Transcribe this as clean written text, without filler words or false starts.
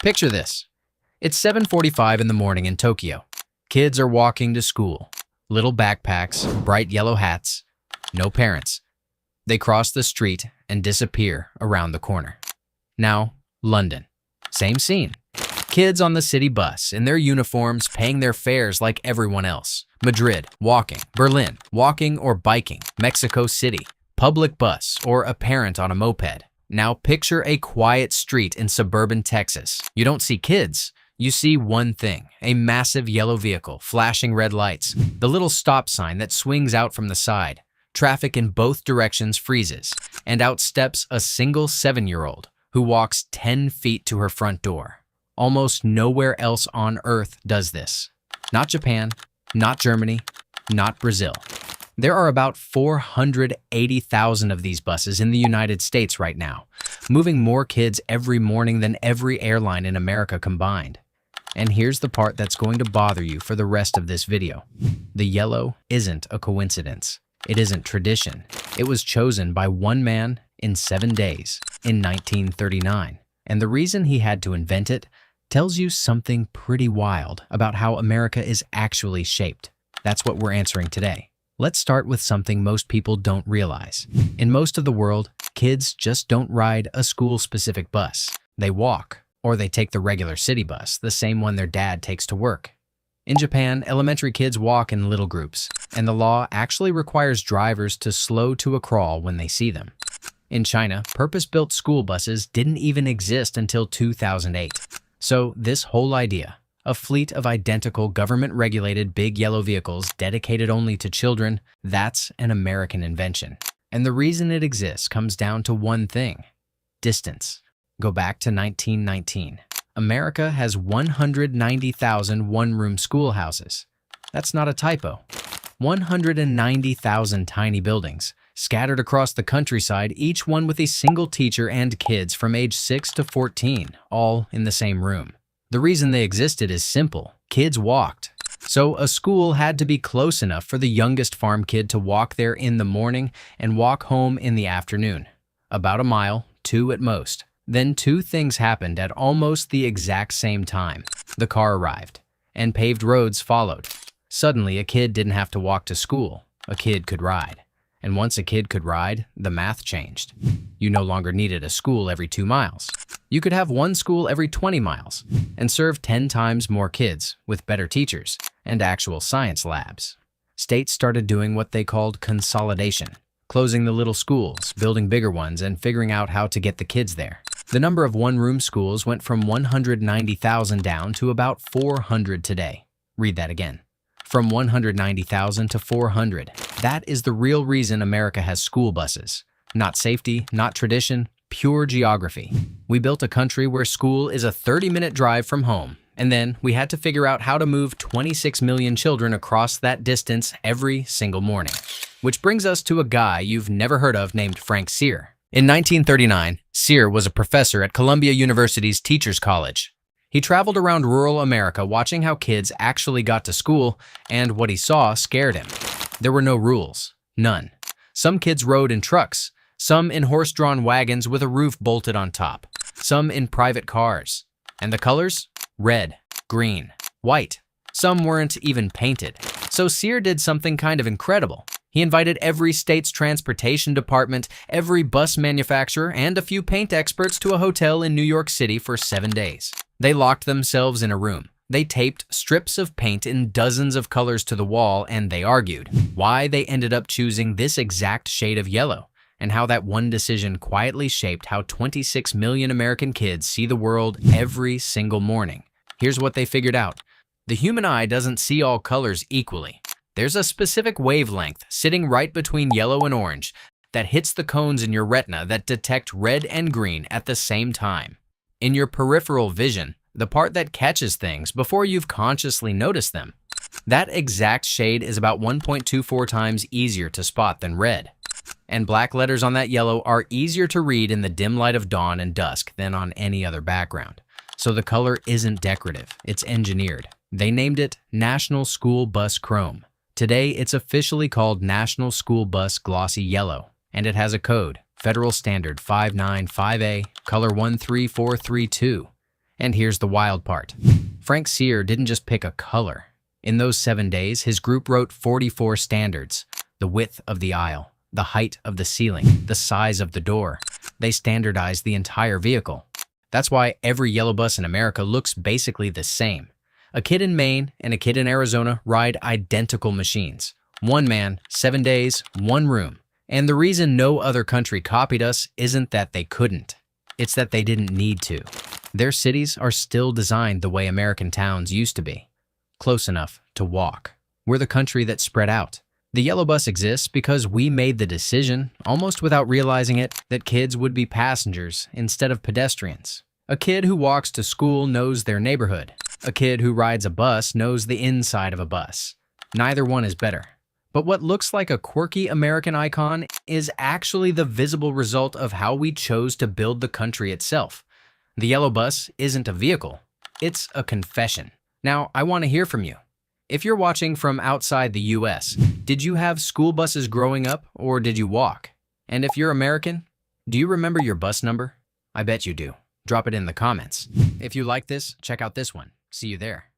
Picture this. It's 7:45 in the morning in Tokyo. Kids are walking to school. Little backpacks, bright yellow hats. No parents. They cross the street and disappear around the corner. Now, London. Same scene. Kids on the city bus, in their uniforms, paying their fares like everyone else. Madrid, walking. Berlin, walking or biking. Mexico City, public bus or a parent on a moped. Now picture a quiet street in suburban Texas. You don't see kids. You see one thing, a massive yellow vehicle, flashing red lights, the little stop sign that swings out from the side. Traffic in both directions freezes, and out steps a single 7-year-old who walks 10 feet to her front door. Almost nowhere else on Earth does this. Not Japan, not Germany, not Brazil. There are about 480,000 of these buses in the United States right now, moving more kids every morning than every airline in America combined. And here's the part that's going to bother you for the rest of this video. The yellow isn't a coincidence. It isn't tradition. It was chosen by one man in 7 days in 1939. And the reason he had to invent it tells you something pretty wild about how America is actually shaped. That's what we're answering today. Let's start with something most people don't realize. In most of the world, kids just don't ride a school-specific bus. They walk, or they take the regular city bus, the same one their dad takes to work. In Japan, elementary kids walk in little groups, and the law actually requires drivers to slow to a crawl when they see them. In China, purpose-built school buses didn't even exist until 2008. So this whole idea, a fleet of identical government-regulated big yellow vehicles dedicated only to children, that's an American invention. And the reason it exists comes down to one thing: distance. Go back to 1919. America has 190,000 one-room schoolhouses. That's not a typo. 190,000 tiny buildings, scattered across the countryside, each one with a single teacher and kids from age 6 to 14, all in the same room. The reason they existed is simple. Kids walked. So a school had to be close enough for the youngest farm kid to walk there in the morning and walk home in the afternoon. About a mile, 2 at most. Then 2 things happened at almost the exact same time. The car arrived, and paved roads followed. Suddenly, a kid didn't have to walk to school. A kid could ride. And once a kid could ride, the math changed. You no longer needed a school every 2 miles. You could have one school every 20 miles and serve 10 times more kids with better teachers and actual science labs. States started doing what they called consolidation, closing the little schools, building bigger ones, and figuring out how to get the kids there. The number of one-room schools went from 190,000 down to about 400 today. Read that again. From 190,000 to 400. That is the real reason America has school buses. Not safety, not tradition, pure geography. We built a country where school is a 30-minute drive from home, and then we had to figure out how to move 26 million children across that distance every single morning. Which brings us to a guy you've never heard of named Frank Sear. In 1939, Sear was a professor at Columbia University's Teachers College. He traveled around rural America watching how kids actually got to school, and what he saw scared him. There were no rules. None. Some kids rode in trucks, some in horse-drawn wagons with a roof bolted on top, some in private cars. And the colors? Red, green, white. Some weren't even painted. So Sear did something kind of incredible. He invited every state's transportation department, every bus manufacturer, and a few paint experts to a hotel in New York City for 7 days. They locked themselves in a room. They taped strips of paint in dozens of colors to the wall, and they argued why they ended up choosing this exact shade of yellow, and how that one decision quietly shaped how 26 million American kids see the world every single morning. Here's what they figured out. The human eye doesn't see all colors equally. There's a specific wavelength sitting right between yellow and orange that hits the cones in your retina that detect red and green at the same time. In your peripheral vision, the part that catches things before you've consciously noticed them. That exact shade is about 1.24 times easier to spot than red. And black letters on that yellow are easier to read in the dim light of dawn and dusk than on any other background. So the color isn't decorative, it's engineered. They named it National School Bus Chrome. Today, it's officially called National School Bus Glossy Yellow, and it has a code, Federal Standard 595A, color 13432. And here's the wild part. Frank Sear didn't just pick a color. In those 7 days, his group wrote 44 standards: the width of the aisle, the height of the ceiling, the size of the door. They standardized the entire vehicle. That's why every yellow bus in America looks basically the same. A kid in Maine and a kid in Arizona ride identical machines. One man, 7 days, one room. And the reason no other country copied us isn't that they couldn't. It's that they didn't need to. Their cities are still designed the way American towns used to be. Close enough to walk. We're the country that spread out. The yellow bus exists because we made the decision, almost without realizing it, that kids would be passengers instead of pedestrians. A kid who walks to school knows their neighborhood. A kid who rides a bus knows the inside of a bus. Neither one is better. But what looks like a quirky American icon is actually the visible result of how we chose to build the country itself. The yellow bus isn't a vehicle. It's a confession. Now, I want to hear from you. If you're watching from outside the US, did you have school buses growing up or did you walk? And if you're American, do you remember your bus number? I bet you do. Drop it in the comments. If you like this, check out this one. See you there.